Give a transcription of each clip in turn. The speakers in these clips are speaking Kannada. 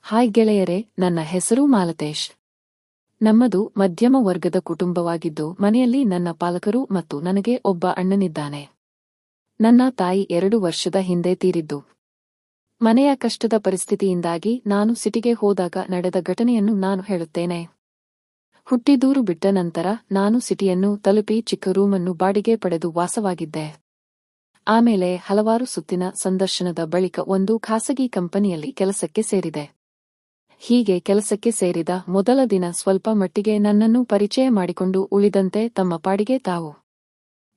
ಹಾಯ್ ಗೆಳೆಯರೇ, ನನ್ನ ಹೆಸರು ಮಾಲತೇಶ್. ನಮ್ಮದು ಮಧ್ಯಮ ವರ್ಗದ ಕುಟುಂಬವಾಗಿದ್ದು ಮನೆಯಲ್ಲಿ ನನ್ನ ಪಾಲಕರು ಮತ್ತು ನನಗೆ ಒಬ್ಬ ಅಣ್ಣನಿದ್ದಾನೆ. ನನ್ನ ತಾಯಿ 2 ವರ್ಷದ ಹಿಂದೆ ತೀರಿದ್ದು. ಮನೆಯ ಕಷ್ಟದ ಪರಿಸ್ಥಿತಿಯಿಂದಾಗಿ ನಾನು ಸಿಟಿಗೆ ಹೋದಾಗ ನಡೆದ ಘಟನೆಯನ್ನು ನಾನು ಹೇಳುತ್ತೇನೆ. ಹುಟ್ಟಿದೂರು ಬಿಟ್ಟ ನಂತರ ನಾನು ಸಿಟಿಯನ್ನು ತಲುಪಿ ಚಿಕ್ಕ ರೂಮನ್ನು ಬಾಡಿಗೆ ಪಡೆದು ವಾಸವಾಗಿದ್ದೆ. ಆಮೇಲೆ ಹಲವಾರು ಸುತ್ತಿನ ಸಂದರ್ಶನದ ಬಳಿಕ ಒಂದು ಖಾಸಗಿ ಕಂಪನಿಯಲ್ಲಿ ಕೆಲಸಕ್ಕೆ ಸೇರಿದೆ. ಹೀಗೆ ಕೆಲಸಕ್ಕೆ ಸೇರಿದ ಮೊದಲ ದಿನ ಸ್ವಲ್ಪ ಮಟ್ಟಿಗೆ ನನ್ನನ್ನು ಪರಿಚಯ ಮಾಡಿಕೊಂಡು ಉಳಿದಂತೆ ತಮ್ಮ ಪಾಡಿಗೆ ತಾವು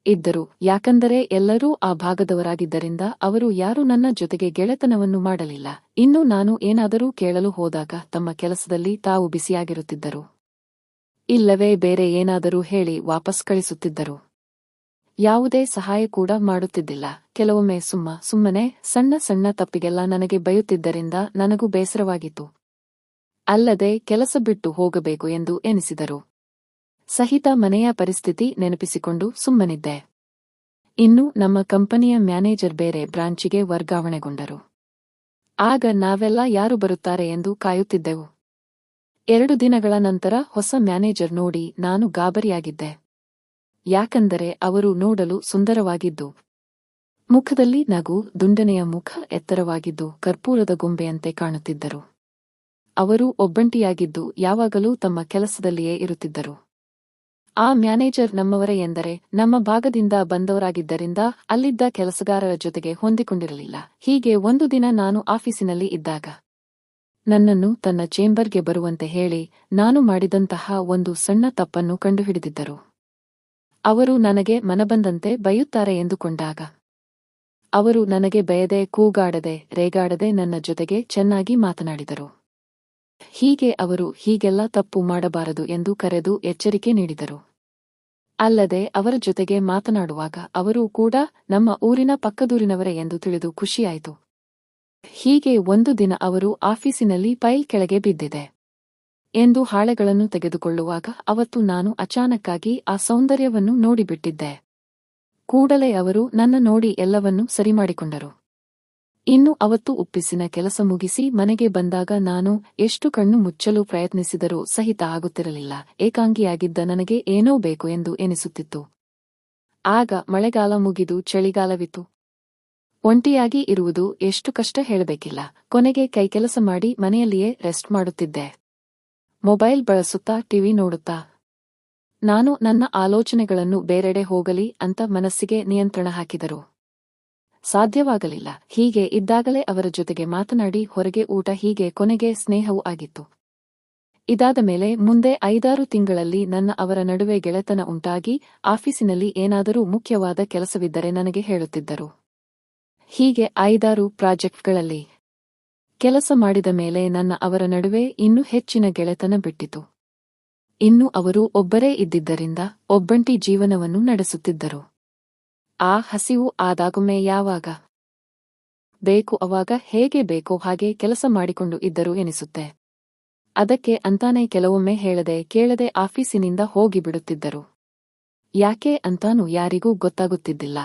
ಇದ್ದರು. ಯಾಕಂದರೆ ಎಲ್ಲರೂ ಆ ಭಾಗದವರಾಗಿದ್ದರಿಂದ ಅವರು ಯಾರೂ ನನ್ನ ಜೊತೆಗೆ ಗೆಳೆತನವನ್ನು ಮಾಡಲಿಲ್ಲ. ಇನ್ನು ನಾನು ಏನಾದರೂ ಕೇಳಲು ಹೋದಾಗ ತಮ್ಮ ಕೆಲಸದಲ್ಲಿ ತಾವು ಬಿಸಿಯಾಗಿರುತ್ತಿದ್ದರು. ಇಲ್ಲವೇ ಬೇರೆ ಏನಾದರೂ ಹೇಳಿ ವಾಪಸ್ ಕಳಿಸುತ್ತಿದ್ದರು. ಯಾವುದೇ ಸಹಾಯ ಕೂಡ ಮಾಡುತ್ತಿದ್ದಿಲ್ಲ. ಕೆಲವೊಮ್ಮೆ ಸುಮ್ಮನೆ ಸಣ್ಣ ಸಣ್ಣ ತಪ್ಪಿಗೆಲ್ಲ ನನಗೆ ಬೈಯುತ್ತಿದ್ದರಿಂದ ನನಗೂ ಬೇಸರವಾಗಿತ್ತು. ಅಲ್ಲದೆ ಕೆಲಸ ಬಿಟ್ಟು ಹೋಗಬೇಕು ಎಂದು ಎನಿಸಿದರು. ಸಹಿತ ಮನೆಯ ಪರಿಸ್ಥಿತಿ ನೆನಪಿಸಿಕೊಂಡು ಸುಮ್ಮನಿದ್ದೆ. ಇನ್ನು ನಮ್ಮ ಕಂಪನಿಯ ಮ್ಯಾನೇಜರ್ ಬೇರೆ ಬ್ರಾಂಚಿಗೆ ವರ್ಗಾವಣೆಗೊಂಡರು. ಆಗ ನಾವೆಲ್ಲ ಯಾರು ಬರುತ್ತಾರೆ ಎಂದು ಕಾಯುತ್ತಿದ್ದೆವು. 2 ದಿನಗಳ ನಂತರ ಹೊಸ ಮ್ಯಾನೇಜರ್ ನೋಡಿ ನಾನು ಗಾಬರಿಯಾಗಿದ್ದೆ. ಯಾಕಂದರೆ ಅವರು ನೋಡಲು ಸುಂದರವಾಗಿದ್ದು, ಮುಖದಲ್ಲಿ ನಗು, ದುಂಡನೆಯ ಮುಖ, ಎತ್ತರವಾಗಿದ್ದು ಕರ್ಪೂರದ ಗೊಂಬೆಯಂತೆ ಕಾಣುತ್ತಿದ್ದರು. ಅವರು ಒಬ್ಬಂಟಿಯಾಗಿದ್ದು ಯಾವಾಗಲೂ ತಮ್ಮ ಕೆಲಸದಲ್ಲಿಯೇ ಇರುತ್ತಿದ್ದರು. ಆ ಮ್ಯಾನೇಜರ್ ನಮ್ಮವರೇ ಎಂದರೆ ನಮ್ಮ ಭಾಗದಿಂದ ಬಂದವರಾಗಿದ್ದರಿಂದ ಅಲ್ಲಿದ್ದ ಕೆಲಸಗಾರರ ಜೊತೆಗೆ ಹೊಂದಿಕೊಂಡಿರಲಿಲ್ಲ. ಹೀಗೆ ಒಂದು ದಿನ ನಾನು ಆಫೀಸಿನಲ್ಲಿ ಇದ್ದಾಗ ನನ್ನನ್ನು ತನ್ನ ಚೇಂಬರ್ಗೆ ಬರುವಂತೆ ಹೇಳಿ ನಾನು ಮಾಡಿದಂತಹ ಒಂದು ಸಣ್ಣ ತಪ್ಪನ್ನು ಕಂಡುಹಿಡಿದಿದ್ದರು. ಅವರು ನನಗೆ ಮನಬಂದಂತೆ ಬೈಯುತ್ತಾರೆ ಎಂದುಕೊಂಡಾಗ ಅವರು ನನಗೆ ಬಯದೆ, ಕೂಗಾಡದೆ, ರೇಗಾಡದೆ ನನ್ನ ಜೊತೆಗೆ ಚೆನ್ನಾಗಿ ಮಾತನಾಡಿದರು. ಹೀಗೆ ಅವರು ಹೀಗೆಲ್ಲ ತಪ್ಪು ಮಾಡಬಾರದು ಎಂದು ಕರೆದು ಎಚ್ಚರಿಕೆ ನೀಡಿದರು. ಅಲ್ಲದೆ ಅವರ ಜೊತೆಗೆ ಮಾತನಾಡುವಾಗ ಅವರು ಕೂಡ ನಮ್ಮ ಊರಿನ ಪಕ್ಕದೂರಿನವರೇ ಎಂದು ತಿಳಿದು ಖುಷಿಯಾಯಿತು. ಹೀಗೆ ಒಂದು ದಿನ ಅವರು ಆಫೀಸಿನಲ್ಲಿ ಫೈಲ್ ಕೆಳಗೆ ಬಿದ್ದಿದೆ ಎಂದು ಹಾಳೆಗಳನ್ನು ತೆಗೆದುಕೊಳ್ಳುವಾಗ ಅವತ್ತು ನಾನು ಅಚಾನಕ್ಕಾಗಿ ಆ ಸೌಂದರ್ಯವನ್ನು ನೋಡಿಬಿಟ್ಟಿದ್ದೆ. ಕೂಡಲೇ ಅವರು ನನ್ನ ನೋಡಿ ಎಲ್ಲವನ್ನೂ ಸರಿಮಾಡಿಕೊಂಡರು. ಇನ್ನು ಅವತ್ತು ಉಪ್ಪಿಸಿನ ಕೆಲಸ ಮುಗಿಸಿ ಮನೆಗೆ ಬಂದಾಗ ನಾನು ಎಷ್ಟು ಕಣ್ಣು ಮುಚ್ಚಲು ಪ್ರಯತ್ನಿಸಿದರೂ ಸಹಿತ ಆಗುತ್ತಿರಲಿಲ್ಲ. ಏಕಾಂಗಿಯಾಗಿದ್ದ ನನಗೆ ಏನೋ ಬೇಕು ಎಂದು ಎನಿಸುತ್ತಿತ್ತು. ಆಗ ಮಳೆಗಾಲ ಮುಗಿದು ಚಳಿಗಾಲವಿತ್ತು. ಒಂಟಿಯಾಗಿ ಇರುವುದು ಎಷ್ಟು ಕಷ್ಟ ಹೇಳಬೇಕಿಲ್ಲ. ಕೊನೆಗೆ ಕೈಕೆಲಸ ಮಾಡಿ ಮನೆಯಲ್ಲಿಯೇ ರೆಸ್ಟ್ ಮಾಡುತ್ತಿದ್ದೆ. ಮೊಬೈಲ್ ಬಳಸುತ್ತಾ ಟಿವಿ ನೋಡುತ್ತಾ ನಾನು ನನ್ನ ಆಲೋಚನೆಗಳನ್ನು ಬೇರೆಡೆ ಹೋಗಲಿ ಅಂತ ಮನಸ್ಸಿಗೆ ನಿಯಂತ್ರಣ ಹಾಕಿದರು. ಸಾಧ್ಯವಾಗಲಿಲ್ಲ. ಹೀಗೆ ಇದ್ದಾಗಲೇ ಅವರ ಜೊತೆಗೆ ಮಾತನಾಡಿ ಹೊರಗೆ ಊಟ, ಹೀಗೆ ಕೊನೆಗೆ ಸ್ನೇಹವೂ ಆಗಿತ್ತು. ಇದಾದ ಮೇಲೆ ಮುಂದೆ 5-6 ತಿಂಗಳಲ್ಲಿ ನನ್ನ ಅವರ ನಡುವೆ ಗೆಳೆತನ ಉಂಟಾಗಿ ಆಫೀಸಿನಲ್ಲಿ ಏನಾದರೂ ಮುಖ್ಯವಾದ ಕೆಲಸವಿದ್ದರೆ ನನಗೆ ಹೇಳುತ್ತಿದ್ದರು. ಹೀಗೆ 5-6 ಪ್ರಾಜೆಕ್ಟ್ಗಳಲ್ಲಿ ಕೆಲಸ ಮಾಡಿದ ಮೇಲೆ ನನ್ನ ಅವರ ನಡುವೆ ಇನ್ನೂ ಹೆಚ್ಚಿನ ಗೆಳೆತನ ಬಿಟ್ಟಿತು. ಇನ್ನು ಅವರು ಒಬ್ಬರೇ ಇದ್ದಿದ್ದರಿಂದ ಒಬ್ಬಂಟಿ ಜೀವನವನ್ನು ನಡೆಸುತ್ತಿದ್ದರು. ಆ ಹಸಿವು ಆದಾಗೊಮ್ಮೆ ಯಾವಾಗ ಬೇಕು ಅವಾಗ ಹೇಗೆ ಬೇಕೋ ಹಾಗೆ ಕೆಲಸ ಮಾಡಿಕೊಂಡು ಇದ್ದರು ಎನಿಸುತ್ತೆ. ಅದಕ್ಕೆ ಅಂತಾನೆ ಕೆಲವೊಮ್ಮೆ ಹೇಳದೆ ಕೇಳದೆ ಆಫೀಸಿನಿಂದ ಹೋಗಿಬಿಡುತ್ತಿದ್ದರು. ಯಾಕೆ ಅಂತಾನೂ ಯಾರಿಗೂ ಗೊತ್ತಾಗುತ್ತಿದ್ದಿಲ್ಲ.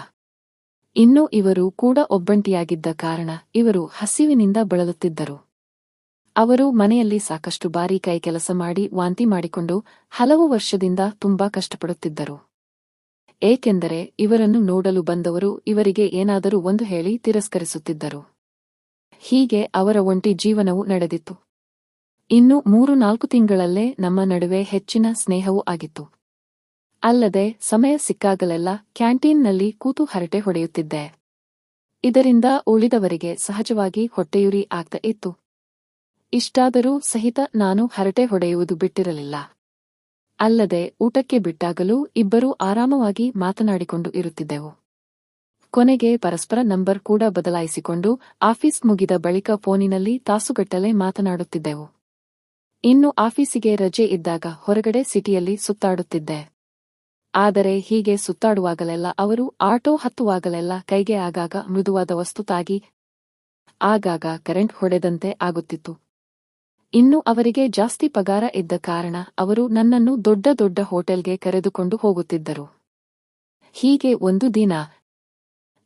ಇನ್ನು ಇವರು ಕೂಡ ಒಬ್ಬಂಟಿಯಾಗಿದ್ದ ಕಾರಣ ಇವರು ಹಸಿವಿನಿಂದ ಬಳಲುತ್ತಿದ್ದರು. ಅವರು ಮನೆಯಲ್ಲಿ ಸಾಕಷ್ಟು ಬಾರಿ ಕೈ ಕೆಲಸ ಮಾಡಿ ವಾಂತಿ ಮಾಡಿಕೊಂಡು ಹಲವು ವರ್ಷದಿಂದ ತುಂಬಾ ಕಷ್ಟಪಡುತ್ತಿದ್ದರು. ಏಕೆಂದರೆ ಇವರನ್ನು ನೋಡಲು ಬಂದವರು ಇವರಿಗೆ ಏನಾದರೂ ಒಂದು ಹೇಳಿ ತಿರಸ್ಕರಿಸುತ್ತಿದ್ದರು. ಹೀಗೆ ಅವರ ಒಂಟಿ ಜೀವನವು ನಡೆದಿತ್ತು. ಇನ್ನು 3-4 ತಿಂಗಳಲ್ಲೇ ನಮ್ಮ ನಡುವೆ ಹೆಚ್ಚಿನ ಸ್ನೇಹವೂ ಆಗಿತ್ತು. ಅಲ್ಲದೆ ಸಮಯ ಸಿಕ್ಕಾಗಲೆಲ್ಲ ಕ್ಯಾಂಟೀನ್ನಲ್ಲಿ ಕೂತು ಹರಟೆ ಹೊಡೆಯುತ್ತಿದ್ದೆ. ಇದರಿಂದ ಉಳಿದವರಿಗೆ ಸಹಜವಾಗಿ ಹೊಟ್ಟೆಯುರಿ ಆಗ್ತಾ ಇತ್ತು. ಇಷ್ಟಾದರೂ ಸಹಿತ ನಾನು ಹರಟೆ ಹೊಡೆಯುವುದು ಬಿಟ್ಟಿರಲಿಲ್ಲ. ಅಲ್ಲದೆ ಊಟಕ್ಕೆ ಬಿಟ್ಟಾಗಲೂ ಇಬ್ಬರೂ ಆರಾಮವಾಗಿ ಮಾತನಾಡಿಕೊಂಡು ಇರುತ್ತಿದ್ದೆವು. ಕೊನೆಗೆ ಪರಸ್ಪರ ನಂಬರ್ ಕೂಡ ಬದಲಾಯಿಸಿಕೊಂಡು ಆಫೀಸ್ ಮುಗಿದ ಬಳಿಕ ಫೋನಿನಲ್ಲಿ ತಾಸುಗಟ್ಟಲೆ ಮಾತನಾಡುತ್ತಿದ್ದೆವು. ಇನ್ನು ಆಫೀಸಿಗೆ ರಜೆ ಇದ್ದಾಗ ಹೊರಗಡೆ ಸಿಟಿಯಲ್ಲಿ ಸುತ್ತಾಡುತ್ತಿದ್ದೆ. ಆದರೆ ಹೀಗೆ ಸುತ್ತಾಡುವಾಗಲೆಲ್ಲ ಅವರು ಆಟೋ ಹತ್ತುವಾಗಲೆಲ್ಲ ಕೈಗೆ ಆಗಾಗ ಮೃದುವಾದ ವಸ್ತು ತಾಗಿ ಆಗಾಗ ಕರೆಂಟ್ ಹೊಡೆದಂತೆ ಆಗುತ್ತಿತ್ತು. ಇನ್ನು ಅವರಿಗೆ ಜಾಸ್ತಿ ಪಗಾರ ಇದ್ದ ಕಾರಣ ಅವರು ನನ್ನನ್ನು ದೊಡ್ಡ ದೊಡ್ಡ ಹೋಟೆಲ್ಗೆ ಕರೆದುಕೊಂಡು ಹೋಗುತ್ತಿದ್ದರು. ಹೀಗೆ ಒಂದು ದಿನ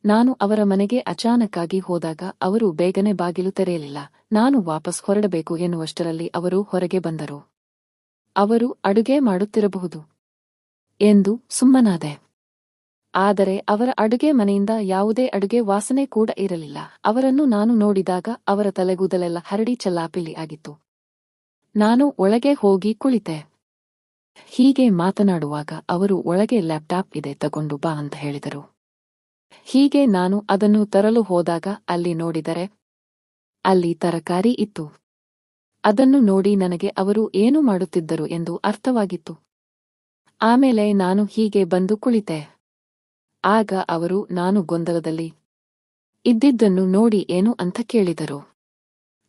ನಾನು ಅವರ ಮನೆಗೆ ಅಚಾನಕ್ಕಾಗಿ ಹೋದಾಗ ಅವರು ಬೇಗನೆ ಬಾಗಿಲು ತೆರೆಯಲಿಲ್ಲ. ನಾನು ವಾಪಸ್ ಹೊರಡಬೇಕು ಎನ್ನುವಷ್ಟರಲ್ಲಿ ಅವರು ಹೊರಗೆ ಬಂದರು. ಅವರು ಅಡುಗೆ ಮಾಡುತ್ತಿರಬಹುದು ಎಂದು ಸುಮ್ಮನಾದೆ. ಆದರೆ ಅವರ ಅಡುಗೆ ಮನೆಯಿಂದ ಯಾವುದೇ ಅಡುಗೆ ವಾಸನೆ ಕೂಡ ಇರಲಿಲ್ಲ. ಅವರನ್ನು ನಾನು ನೋಡಿದಾಗ ಅವರ ತಲೆಗೂದಲೆಲ್ಲ ಹರಡಿ ಚೆಲ್ಲಾಪಿಲ್ಲಿ ಆಗಿತ್ತು. ನಾನು ಒಳಗೆ ಹೋಗಿ ಕುಳಿತೆ. ಹೀಗೆ ಮಾತನಾಡುವಾಗ ಅವರು ಒಳಗೆ ಲ್ಯಾಪ್ಟಾಪ್ ಇದೆ, ತಗೊಂಡು ಬಾ ಅಂತ ಹೇಳಿದರು. ಹೀಗೆ ನಾನು ಅದನ್ನು ತರಲು ಹೋದಾಗ ಅಲ್ಲಿ ನೋಡಿದರೆ ಅಲ್ಲಿ ತರಕಾರಿ ಇತ್ತು. ಅದನ್ನು ನೋಡಿ ನನಗೆ ಅವರು ಏನು ಮಾಡುತ್ತಿದ್ದರು ಎಂದು ಅರ್ಥವಾಗಿತ್ತು. ಆಮೇಲೆ ನಾನು ಹೀಗೆ ಬಂದು ಕುಳಿತೆ. ಆಗ ಅವರು ನಾನು ಗೊಂದಲದಲ್ಲಿ ಇದ್ದಿದ್ದನ್ನು ನೋಡಿ ಏನು ಅಂತ ಕೇಳಿದರು.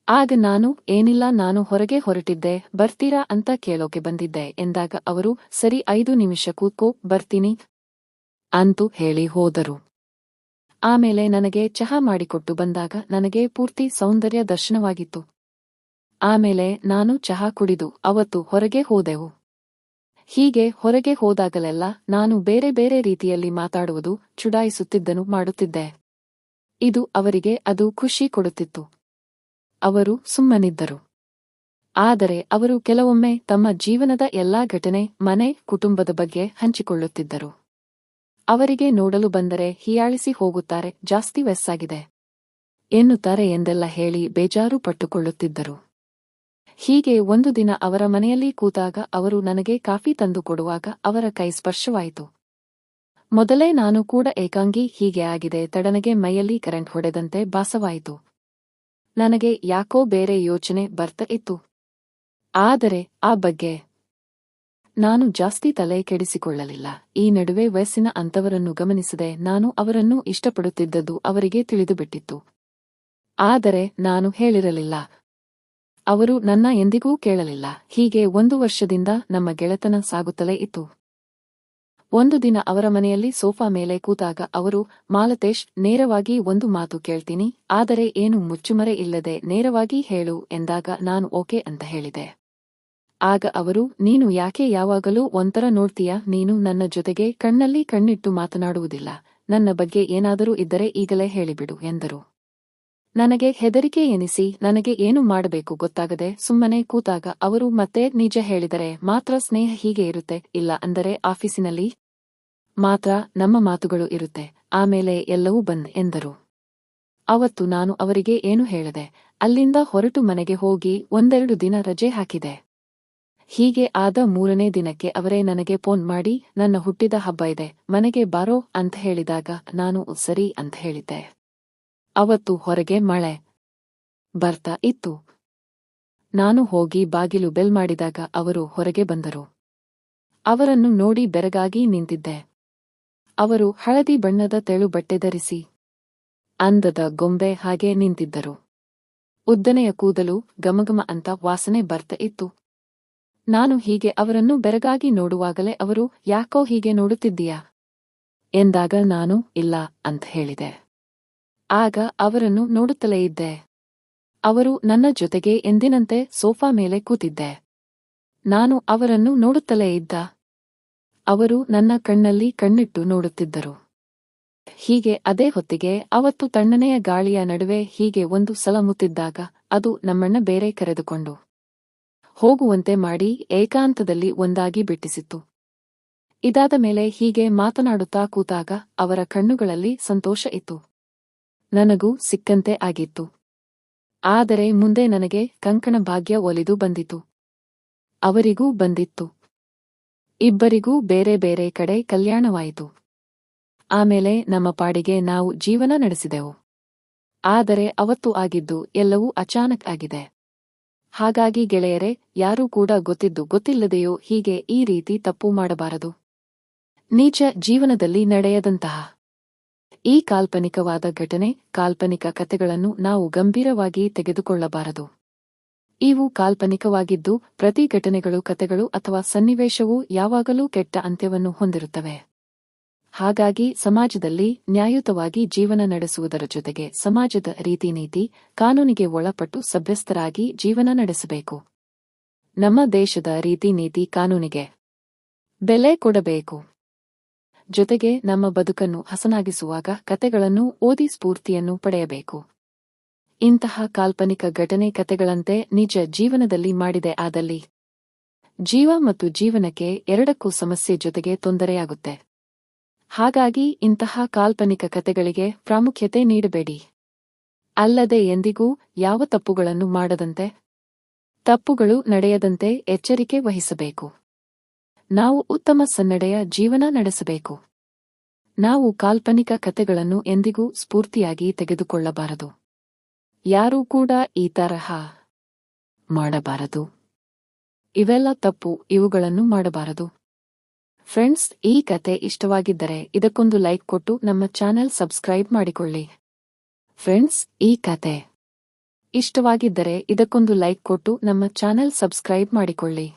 ಆಗ ನಾನು ಏನಿಲ್ಲ, ನಾನು ಹೊರಗೆ ಹೊರಟಿದ್ದೆ, ಬರ್ತೀರಾ ಅಂತ ಕೇಳೋಕೆ ಬಂದಿದ್ದೆ ಎಂದಾಗ ಅವರು ಸರಿ 5 ನಿಮಿಷ ಕೂತ್ಕೋ, ಬರ್ತೀನಿ ಅಂತೂ ಹೇಳಿ ಹೋದರು. ಆಮೇಲೆ ನನಗೆ ಚಹಾ ಮಾಡಿಕೊಟ್ಟು ಬಂದಾಗ ನನಗೆ ಪೂರ್ತಿ ಸೌಂದರ್ಯ ದರ್ಶನವಾಗಿತ್ತು. ಆಮೇಲೆ ನಾನು ಚಹಾ ಕುಡಿದು ಅವತ್ತು ಹೊರಗೆ ಹೋದೆವು. ಹೀಗೆ ಹೊರಗೆ ಹೋದಾಗಲೆಲ್ಲ ನಾನು ಬೇರೆ ಬೇರೆ ರೀತಿಯಲ್ಲಿ ಮಾತಾಡುವುದು, ಚುಡಾಯಿಸುತ್ತಿದ್ದನು ಮಾಡುತ್ತಿದ್ದೆ. ಇದು ಅವರಿಗೆ ಅದು ಖುಷಿ ಕೊಡುತ್ತಿತ್ತು. ಅವರು ಸುಮ್ಮನಿದ್ದರು. ಆದರೆ ಅವರು ಕೆಲವೊಮ್ಮೆ ತಮ್ಮ ಜೀವನದ ಎಲ್ಲಾ ಘಟನೆ, ಮನೆ, ಕುಟುಂಬದ ಬಗ್ಗೆ ಹಂಚಿಕೊಳ್ಳುತ್ತಿದ್ದರು. ಅವರಿಗೆ ನೋಡಲು ಬಂದರೆ ಹೀಯಾಳಿಸಿ ಹೋಗುತ್ತಾರೆ, ಜಾಸ್ತಿ ವಯಸ್ಸಾಗಿದೆ ಎನ್ನುತ್ತಾರೆ ಎಂದೆಲ್ಲ ಹೇಳಿ ಬೇಜಾರು ಪಟ್ಟುಕೊಳ್ಳುತ್ತಿದ್ದರು. ಹೀಗೆ ಒಂದು ದಿನ ಅವರ ಮನೆಯಲ್ಲಿ ಕೂತಾಗ ಅವರು ನನಗೆ ಕಾಫಿ ತಂದು ಕೊಡುವಾಗ ಅವರ ಕೈ ಸ್ಪರ್ಶವಾಯಿತು. ಮೊದಲೇ ನಾನು ಕೂಡ ಏಕಾಂಗಿ, ಹೀಗೆ ಆಗಿದೆ, ತಡನೆಗೆ ಮೈಯಲ್ಲಿ ಕರೆಂಟ್ ಹೊಡೆದಂತೆ ಭಾಸವಾಯಿತು. ನನಗೆ ಯಾಕೋ ಬೇರೆ ಯೋಚನೆ ಬರ್ತಾ ಇತ್ತು. ಆದರೆ ಆ ಬಗ್ಗೆ ನಾನು ಜಾಸ್ತಿ ತಲೆ ಕೆಡಿಸಿಕೊಳ್ಳಲಿಲ್ಲ. ಈ ನಡುವೆ ವಯಸ್ಸಿನ ಅಂತವರನ್ನು ಗಮನಿಸದೆ ನಾನು ಅವರನ್ನು ಇಷ್ಟಪಡುತ್ತಿದ್ದದ್ದು ಅವರಿಗೆ ತಿಳಿದುಬಿಟ್ಟಿತ್ತು. ಆದರೆ ನಾನು ಹೇಳಿರಲಿಲ್ಲ. ಅವರು ನನ್ನ ಎಂದಿಗೂ ಕೇಳಲಿಲ್ಲ. ಹೀಗೆ 1 ವರ್ಷದಿಂದ ನಮ್ಮ ಗೆಳೆತನ ಸಾಗುತ್ತಲೇ ಇತ್ತು. ಒಂದು ದಿನ ಅವರ ಮನೆಯಲ್ಲಿ ಸೋಫಾ ಮೇಲೆ ಕೂತಾಗ ಅವರು, ಮಾಲತೇಶ್, ನೇರವಾಗಿ ಒಂದು ಮಾತು ಕೇಳ್ತೀನಿ, ಆದರೆ ಏನು ಮುಚ್ಚುಮರೆ ಇಲ್ಲದೆ ನೇರವಾಗಿ ಹೇಳು ಎಂದಾಗ ನಾನು ಓಕೆ ಅಂತ ಹೇಳಿದೆ. ಆಗ ಅವರು, ನೀನು ಯಾಕೆ ಯಾವಾಗಲೂ ಒಂಥರ ನೋಡ್ತೀಯಾ, ನೀನು ನನ್ನ ಜೊತೆಗೆ ಕಣ್ಣಲ್ಲಿ ಕಣ್ಣಿಟ್ಟು ಮಾತನಾಡುವುದಿಲ್ಲ, ನನ್ನ ಬಗ್ಗೆ ಏನಾದರೂ ಇದ್ದರೆ ಈಗಲೇ ಹೇಳಿಬಿಡು ಎಂದರು. ನನಗೆ ಹೆದರಿಕೆ ಎನಿಸಿ ನನಗೆ ಏನು ಮಾಡಬೇಕು ಗೊತ್ತಾಗದೆ ಸುಮ್ಮನೆ ಕೂತಾಗ ಅವರು ಮತ್ತೆ ನಿಜ ಹೇಳಿದರೆ ಮಾತ್ರ ಸ್ನೇಹ ಹೀಗೆ ಇರುತ್ತೆ, ಇಲ್ಲ ಅಂದರೆ ಆಫೀಸಿನಲ್ಲಿ ಮಾತ್ರ ನಮ್ಮ ಮಾತುಗಳು ಇರುತ್ತೆ, ಆಮೇಲೆ ಎಲ್ಲವೂ ಬಂದ್ ಎಂದರು. ಅವತ್ತು ನಾನು ಅವರಿಗೆ ಏನು ಹೇಳದೆ ಅಲ್ಲಿಂದ ಹೊರಟು ಮನೆಗೆ ಹೋಗಿ 1-2 ದಿನ ರಜೆ ಹಾಕಿದೆ. ಹೀಗೆ ಆದ 3ನೇ ದಿನಕ್ಕೆ ಅವರೇ ನನಗೆ ಫೋನ್ ಮಾಡಿ, ನನ್ನ ಹುಟ್ಟಿದ ಹಬ್ಬ ಇದೆ, ಮನೆಗೆ ಬಾರೋ ಅಂತ ಹೇಳಿದಾಗ ನಾನು ಸರಿ ಅಂತ ಹೇಳಿದ್ದೆ. ಅವತ್ತು ಹೊರಗೆ ಮಳೆ ಬರ್ತಾ ಇತ್ತು. ನಾನು ಹೋಗಿ ಬಾಗಿಲು ಬೆಲ್ ಮಾಡಿದಾಗ ಅವರು ಹೊರಗೆ ಬಂದರು. ಅವರನ್ನು ನೋಡಿ ಬೆರಗಾಗಿ ನಿಂತಿದ್ದೆ. ಅವರು ಹಳದಿ ಬಣ್ಣದ ತೆಳು ಬಟ್ಟೆ ಧರಿಸಿ ಅಂದದ ಗೊಂಬೆ ಹಾಗೆ ನಿಂತಿದ್ದರು. ಉದ್ದನೆಯ ಕೂದಲು ಗಮಗಮ ಅಂತ ವಾಸನೆ ಬರ್ತಾ ಇತ್ತು. ನಾನು ಹೀಗೆ ಅವರನ್ನು ಬೆರಗಾಗಿ ನೋಡುವಾಗಲೇ ಅವರು, ಯಾಕೋ ಹೀಗೆ ನೋಡುತ್ತಿದ್ದೀಯಾ ಎಂದಾಗ ನಾನು ಇಲ್ಲ ಅಂತ ಹೇಳಿದೆ. ಆಗ ಅವರನ್ನು ನೋಡುತ್ತಲೇ ಇದ್ದೆ. ಅವರು ನನ್ನ ಜೊತೆಗೆ ಎಂದಿನಂತೆ ಸೋಫಾ ಮೇಲೆ ಕೂತಿದ್ದೆ. ನಾನು ಅವರನ್ನು ನೋಡುತ್ತಲೇ ಇದ್ದ. ಅವರು ನನ್ನ ಕಣ್ಣಲ್ಲಿ ಕಣ್ಣಿಟ್ಟು ನೋಡುತ್ತಿದ್ದರು. ಹೀಗೆ ಅದೇ ಹೊತ್ತಿಗೆ ಅವತ್ತು ತಣ್ಣನೆಯ ಗಾಳಿಯ ನಡುವೆ ಹೀಗೆ ಒಂದು ಸಲ ಮುತ್ತಿದ್ದಾಗ ಅದು ನಮ್ಮಣ್ಣ ಬೇರೆ ಕರೆದುಕೊಂಡು ಹೋಗುವಂತೆ ಮಾಡಿ ಏಕಾಂತದಲ್ಲಿ ಒಂದಾಗಿ ಬಿಟ್ಟಿಸಿತ್ತು. ಇದಾದ ಮೇಲೆ ಹೀಗೆ ಮಾತನಾಡುತ್ತಾ ಕೂತಾಗ ಅವರ ಕಣ್ಣುಗಳಲ್ಲಿ ಸಂತೋಷ ಇತ್ತು. ನನಗೂ ಸಿಕ್ಕಂತೆ ಆಗಿತ್ತು. ಆದರೆ ಮುಂದೆ ನನಗೆ ಕಂಕಣ ಭಾಗ್ಯ ಒಲಿದು ಬಂದಿತು. ಅವರಿಗೂ ಬಂದಿತ್ತು. ಇಬ್ಬರಿಗೂ ಬೇರೆ ಬೇರೆ ಕಡೆ ಕಲ್ಯಾಣವಾಯಿತು. ಆಮೇಲೆ ನಮ್ಮ ಪಾಡಿಗೆ ನಾವು ಜೀವನ ನಡೆಸಿದೆವು. ಆದರೆ ಅವತ್ತು ಆಗಿದ್ದು ಎಲ್ಲವೂ ಅಚಾನಕ್ ಆಗಿದೆ. ಹಾಗಾಗಿ ಗೆಳೆಯರೇ, ಯಾರೂ ಕೂಡ ಗೊತ್ತಿದ್ದು ಗೊತ್ತಿಲ್ಲದೆಯೋ ಹೀಗೆ ಈ ರೀತಿ ತಪ್ಪು ಮಾಡಬಾರದು. ನೀಚ ಜೀವನದಲ್ಲಿ ನಡೆಯದಂತಹ ಈ ಕಾಲ್ಪನಿಕವಾದ ಘಟನೆ, ಕಾಲ್ಪನಿಕ ಕಥೆಗಳನ್ನು ನಾವು ಗಂಭೀರವಾಗಿ ತೆಗೆದುಕೊಳ್ಳಬಾರದು. ಇವು ಕಾಲ್ಪನಿಕವಾಗಿದ್ದು ಪ್ರತಿ ಘಟನೆಗಳು, ಕಥೆಗಳು ಅಥವಾ ಸನ್ನಿವೇಶವೂ ಯಾವಾಗಲೂ ಕೆಟ್ಟ ಅಂತ್ಯವನ್ನು ಹೊಂದಿರುತ್ತವೆ. ಹಾಗಾಗಿ ಸಮಾಜದಲ್ಲಿ ನ್ಯಾಯಯುತವಾಗಿ ಜೀವನ ನಡೆಸುವುದರ ಜೊತೆಗೆ ಸಮಾಜದ ರೀತಿನೀತಿ, ಕಾನೂನಿಗೆ ಒಳಪಟ್ಟು ಸಭ್ಯಸ್ಥರಾಗಿ ಜೀವನ ನಡೆಸಬೇಕು. ನಮ್ಮ ದೇಶದ ರೀತಿನೀತಿ, ಕಾನೂನಿಗೆ ಬೆಲೆ ಕೊಡಬೇಕು. ಜೊತೆಗೆ ನಮ್ಮ ಬದುಕನ್ನು ಹಸನಾಗಿಸುವಾಗ ಕತೆಗಳನ್ನು ಓದಿ ಸ್ಫೂರ್ತಿಯನ್ನು ಪಡೆಯಬೇಕು. ಇಂತಹ ಕಾಲ್ಪನಿಕ ಘಟನೆ ಕತೆಗಳಂತೆ ನಿಜ ಜೀವನದಲ್ಲಿ ಮಾಡಿದೆ ಆದಲ್ಲಿ ಜೀವ ಮತ್ತು ಜೀವನಕ್ಕೆ ಎರಡಕ್ಕೂ ಸಮಸ್ಯೆ ಜೊತೆಗೆ ತೊಂದರೆಯಾಗುತ್ತೆ. ಹಾಗಾಗಿ ಇಂತಹ ಕಾಲ್ಪನಿಕ ಕತೆಗಳಿಗೆ ಪ್ರಾಮುಖ್ಯತೆ ನೀಡಬೇಡಿ. ಅಲ್ಲದೆ ಎಂದಿಗೂ ಯಾವ ತಪ್ಪುಗಳನ್ನು ಮಾಡದಂತೆ, ತಪ್ಪುಗಳು ನಡೆಯದಂತೆ ಎಚ್ಚರಿಕೆ ವಹಿಸಬೇಕು. ನಾವು ಉತ್ತಮ ಸನ್ನಡೆಯ ಜೀವನ ನಡೆಸಬೇಕು. ನಾವು ಕಾಲ್ಪನಿಕ ಕತೆಗಳನ್ನು ಎಂದಿಗೂ ಸ್ಫೂರ್ತಿಯಾಗಿ ತೆಗೆದುಕೊಳ್ಳಬಾರದು. ಯಾರೂ ಕೂಡ ಈ ತರಹ ಮಾಡಬಾರದು. ಇವೆಲ್ಲ ತಪ್ಪು, ಇವುಗಳನ್ನು ಮಾಡಬಾರದು. ಫ್ರೆಂಡ್ಸ್, ಈ ಕತೆ ಇಷ್ಟವಾಗಿದ್ದರೆ ಇದಕ್ಕೊಂದು ಲೈಕ್ ಕೊಟ್ಟು ನಮ್ಮ ಚಾನೆಲ್ ಸಬ್ಸ್ಕ್ರೈಬ್ ಮಾಡಿಕೊಳ್ಳಿ. ಫ್ರೆಂಡ್ಸ್, ಈ ಕತೆ ಇಷ್ಟವಾಗಿದ್ದರೆ ಇದಕ್ಕೊಂದು ಲೈಕ್ ಕೊಟ್ಟು ನಮ್ಮ ಚಾನೆಲ್ ಸಬ್ಸ್ಕ್ರೈಬ್ ಮಾಡಿಕೊಳ್ಳಿ.